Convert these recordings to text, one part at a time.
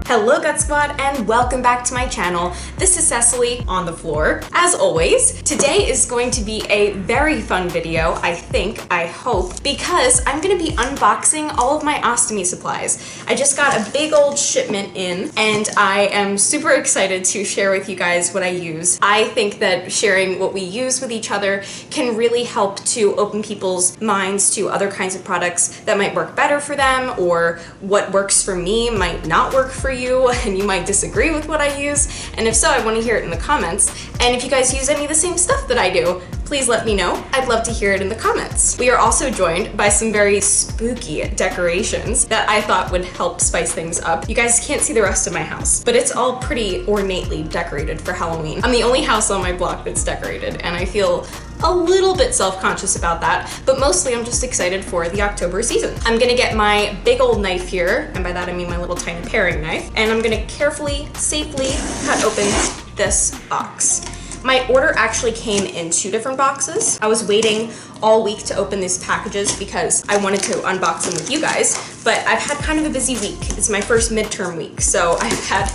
Hello GutSquad and welcome back to my channel. This is Cecily on the floor. As always, today is going to be a very fun video, I hope, because I'm going to be unboxing all of my ostomy supplies. I just got a big old shipment in and I am super excited to share with you guys what I use. I think that sharing what we use with each other can really help to open people's minds to other kinds of products that might work better for them, or what works for me might not work for you and you might disagree with what I use. And if so, I want to hear it in the comments. And if you guys use any of the same stuff that I do, please let me know. I'd love to hear it in the comments. We are also joined by some very spooky decorations that I thought would help spice things up. You guys can't see the rest of my house, but it's all pretty ornately decorated for Halloween. I'm the only house on my block that's decorated, and I feel a little bit self-conscious about that, but mostly I'm just excited for the October season. I'm gonna get my big old knife here, and by that I mean my little tiny paring knife, and I'm gonna carefully, safely cut open this box. My order actually came in 2 different boxes. I was waiting all week to open these packages because I wanted to unbox them with you guys, but I've had kind of a busy week. It's my first midterm week, so I've had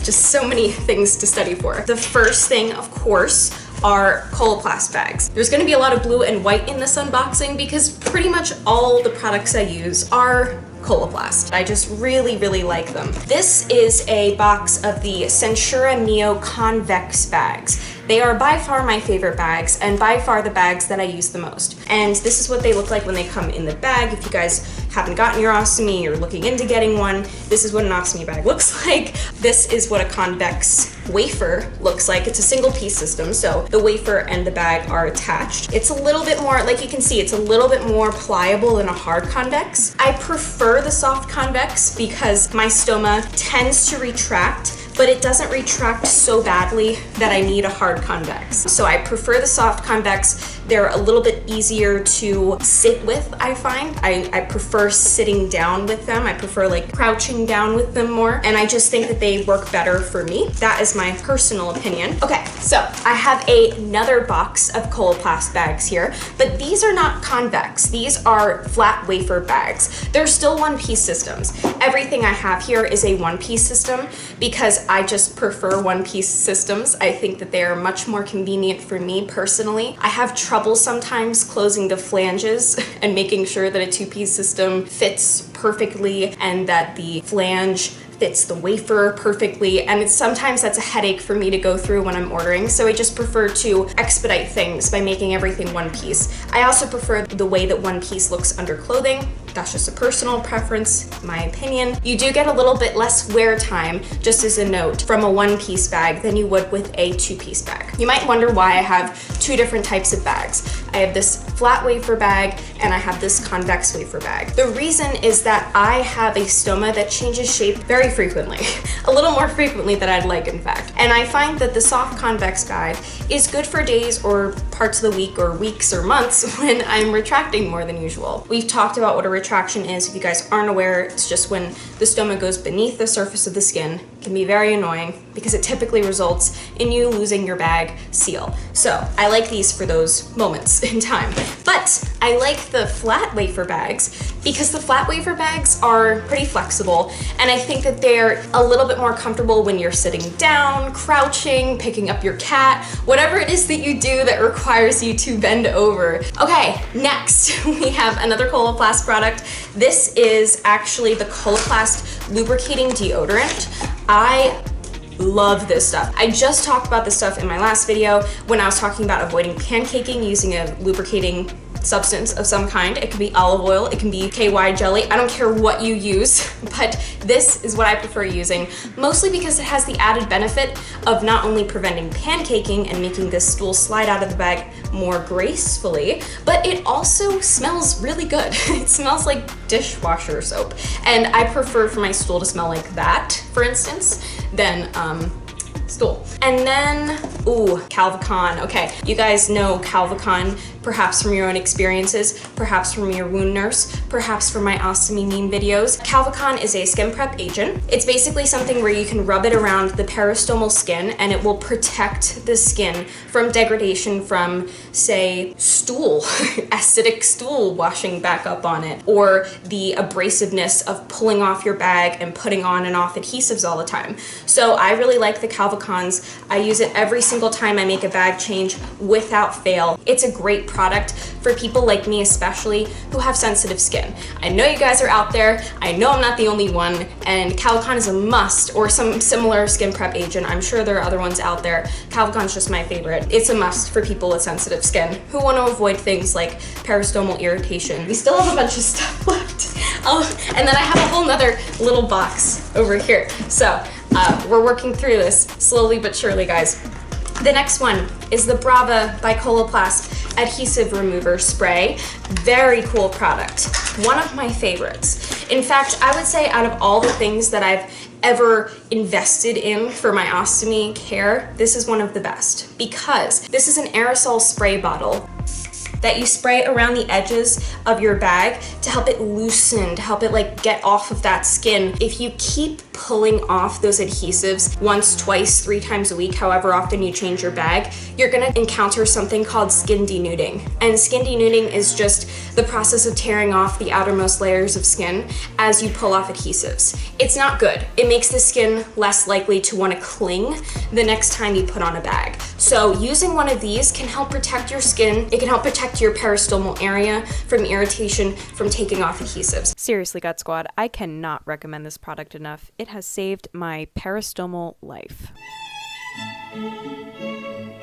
just so many things to study for. The first thing, of course, are Coloplast bags. There's gonna be a lot of blue and white in this unboxing because pretty much all the products I use are Coloplast. I just really like them. This is a box of the Sensicare Neo Convex bags. They are by far my favorite bags and by far the bags that I use the most. And this is what they look like when they come in the bag. If you guys haven't gotten your ostomy or looking into getting one, this is what an ostomy bag looks like. This is what a convex wafer looks like. It's a single piece system, so the wafer and the bag are attached. It's a little bit more, like you can see, it's a little bit more pliable than a hard convex. I prefer the soft convex because my stoma tends to retract, but it doesn't retract so badly that I need a hard convex. So I prefer the soft convex. They're a little bit easier to sit with, I find. I prefer sitting down with them. I prefer like crouching down with them more. And I just think that they work better for me. That is my personal opinion. Okay, so I have another box of Coloplast bags here, but these are not convex. These are flat wafer bags. They're still one-piece systems. Everything I have here is a one-piece system because I just prefer one-piece systems. I think that they are much more convenient for me personally. I have trouble sometimes closing the flanges and making sure that a 2-piece system fits perfectly and that the flange fits the wafer perfectly, and sometimes that's a headache for me to go through when I'm ordering, so I just prefer to expedite things by making everything one piece. I also prefer the way that one piece looks under clothing. That's just a personal preference, my opinion. You do get a little bit less wear time, just as a note, from a one-piece bag than you would with a 2-piece bag. You might wonder why I have 2 different types of bags. I have this flat wafer bag and I have this convex wafer bag. The reason is that I have a stoma that changes shape very frequently, a little more frequently than I'd like, in fact. And I find that the soft convex bag is good for days or parts of the week or weeks or months when I'm retracting more than usual. We've talked about what a retraction is. If you guys aren't aware, it's just when the stoma goes beneath the surface of the skin. It can be very annoying because it typically results in you losing your bag seal. So I like these for those moments in time. But I like the flat wafer bags because the flat wafer bags are pretty flexible, and I think that they're a little bit more comfortable when you're sitting down, crouching, picking up your cat, whatever it is that you do that requires you to bend over. Okay, next we have another Coloplast product. This is actually the Coloplast lubricating deodorant. I love this stuff. I just talked about this stuff in my last video when I was talking about avoiding pancaking using a lubricating substance of some kind. It could be olive oil, it can be KY jelly, I don't care what you use, but this is what I prefer using, mostly because it has the added benefit of not only preventing pancaking and making this stool slide out of the bag more gracefully, but it also smells really good. It smells like dishwasher soap, and I prefer for my stool to smell like that, for instance, than stool. And then, ooh, Calvicon. Okay, you guys know Calvicon perhaps from your own experiences, perhaps from your wound nurse, perhaps from my ostomy meme videos. Calvicon is a skin prep agent. It's basically something where you can rub it around the peristomal skin and it will protect the skin from degradation from, say, stool, acidic stool washing back up on it, or the abrasiveness of pulling off your bag and putting on and off adhesives all the time. So I really like the Calvicons. I use it every single time I make a bag change without fail. It's a great product for people like me especially who have sensitive skin. I know you guys are out there. I know I'm not the only one, and Calvicon is a must, or some similar skin prep agent. I'm sure there are other ones out there. Calvicon's just my favorite. It's a must for people with sensitive skin who want to avoid things like peristomal irritation. We still have a bunch of stuff left. And then I have a whole nother little box over here. So we're working through this slowly but surely, guys. The next one is the Brava by Coloplast Adhesive Remover Spray. Very cool product. One of my favorites. In fact, I would say out of all the things that I've ever invested in for my ostomy care, this is one of the best, because this is an aerosol spray bottle that you spray around the edges of your bag to help it loosen, to help it like get off of that skin. If you keep pulling off those adhesives once, twice, 3 times a week, however often you change your bag, you're gonna encounter something called skin denuding. And skin denuding is just the process of tearing off the outermost layers of skin as you pull off adhesives. It's not good. It makes the skin less likely to want to cling the next time you put on a bag. So using one of these can help protect your skin. It can help protect your peristomal area from irritation from taking off adhesives. Seriously, GutSquad, I cannot recommend this product enough. It has saved my peristomal life.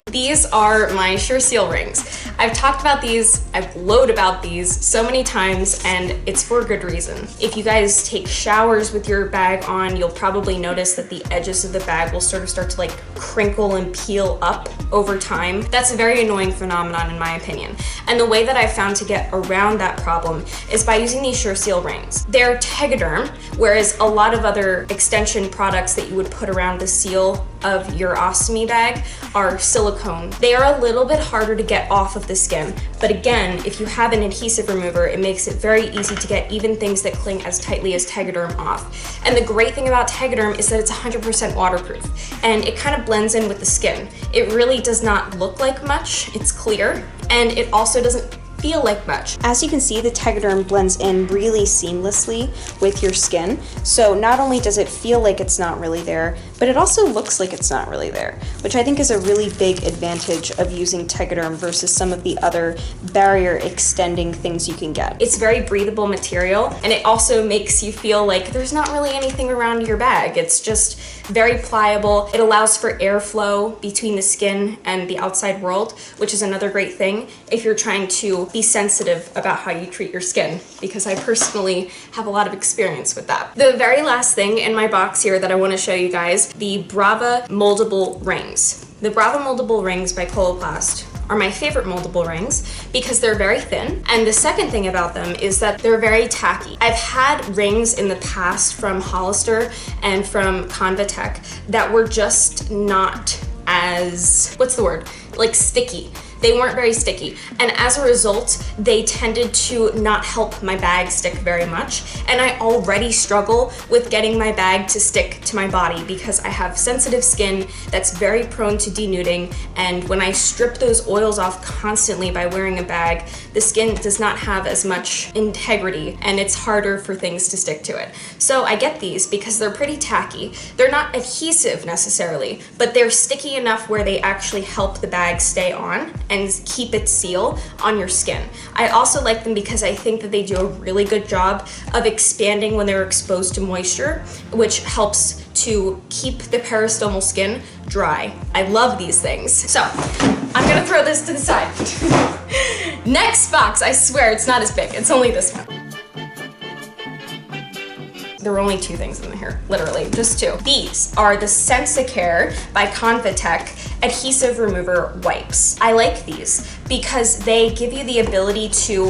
These are my SureSeal rings. I've talked about these, I've load about these so many times, and it's for a good reason. If you guys take showers with your bag on, you'll probably notice that the edges of the bag will start to like crinkle and peel up over time. That's a very annoying phenomenon in my opinion. And the way that I've found to get around that problem is by using these SureSeal rings. They're Tegaderm, whereas a lot of other extension products that you would put around the seal of your ostomy bag are silicone. They are a little bit harder to get off of the skin, but again, if you have an adhesive remover, it makes it very easy to get even things that cling as tightly as Tegaderm off. And the great thing about Tegaderm is that it's 100% waterproof, and it kind of blends in with the skin. It really does not look like much, it's clear, and it also doesn't feel like much. As you can see, the Tegaderm blends in really seamlessly with your skin. So not only does it feel like it's not really there, but it also looks like it's not really there, which I think is a really big advantage of using Tegaderm versus some of the other barrier extending things you can get. It's very breathable material, and it also makes you feel like there's not really anything around your bag. It's just very pliable. It allows for airflow between the skin and the outside world, which is another great thing if you're trying to be sensitive about how you treat your skin, because I personally have a lot of experience with that. The very last thing in my box here that I want to show you guys, the Brava Moldable rings. The Brava Moldable rings by Coloplast are my favorite moldable rings because they're very thin. And the second thing about them is that they're very tacky. I've had rings in the past from Hollister and from Convatec that were just not as, what's the word? Like sticky. They weren't very sticky, and as a result, they tended to not help my bag stick very much, and I already struggle with getting my bag to stick to my body because I have sensitive skin that's very prone to denuding, and when I strip those oils off constantly by wearing a bag, the skin does not have as much integrity, and it's harder for things to stick to it. So I get these because they're pretty tacky. They're not adhesive necessarily, but they're sticky enough where they actually help the bag stay on and keep its seal on your skin. I also like them because I think that they do a really good job of expanding when they're exposed to moisture, which helps to keep the peristomal skin dry. I love these things. So I'm gonna throw this to the side. Next box, I swear it's not as big. It's only this one. There were only 2 things in here, literally, just 2. These are the Sensicare by Convatec Adhesive Remover Wipes. I like these because they give you the ability to,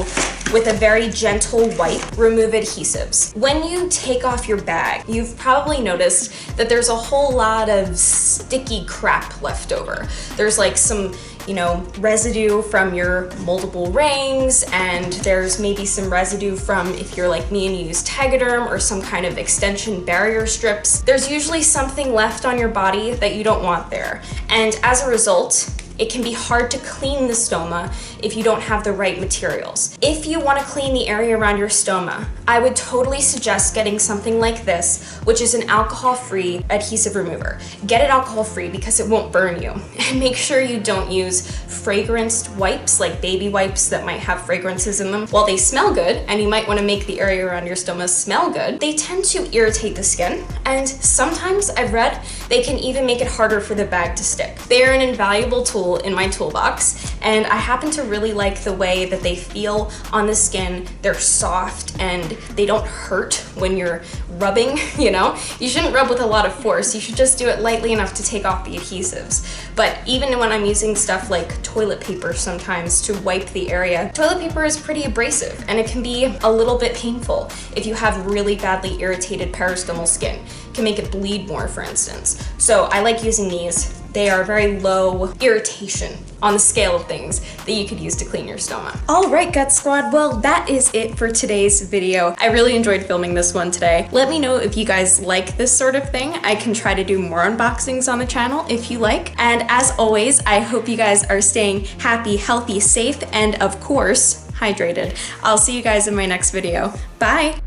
with a very gentle wipe, remove adhesives. When you take off your bag, you've probably noticed that there's a whole lot of sticky crap left over. There's like some, you know, residue from your moldable rings, and there's maybe some residue from, if you're like me and you use Tegaderm or some kind of extension barrier strips, there's usually something left on your body that you don't want there. And as a result, it can be hard to clean the stoma if you don't have the right materials. If you want to clean the area around your stoma, I would totally suggest getting something like this, which is an alcohol-free adhesive remover. Get it alcohol-free because it won't burn you. And make sure you don't use fragranced wipes, like baby wipes that might have fragrances in them. While they smell good, and you might want to make the area around your stoma smell good, they tend to irritate the skin, and sometimes I've read they can even make it harder for the bag to stick. They are an invaluable tool in my toolbox, and I happen to really like the way that they feel on the skin. They're soft and they don't hurt when you're rubbing, you know? You shouldn't rub with a lot of force. You should just do it lightly enough to take off the adhesives. But even when I'm using stuff like toilet paper sometimes to wipe the area, toilet paper is pretty abrasive and it can be a little bit painful if you have really badly irritated peristomal skin. It can make it bleed more, for instance. So I like using these. They are very low irritation on the scale of things that you could use to clean your stoma. All right, GutSquad, well, that is it for today's video. I really enjoyed filming this one today. Let me know if you guys like this sort of thing. I can try to do more unboxings on the channel if you like. And as always, I hope you guys are staying happy, healthy, safe, and of course, hydrated. I'll see you guys in my next video. Bye.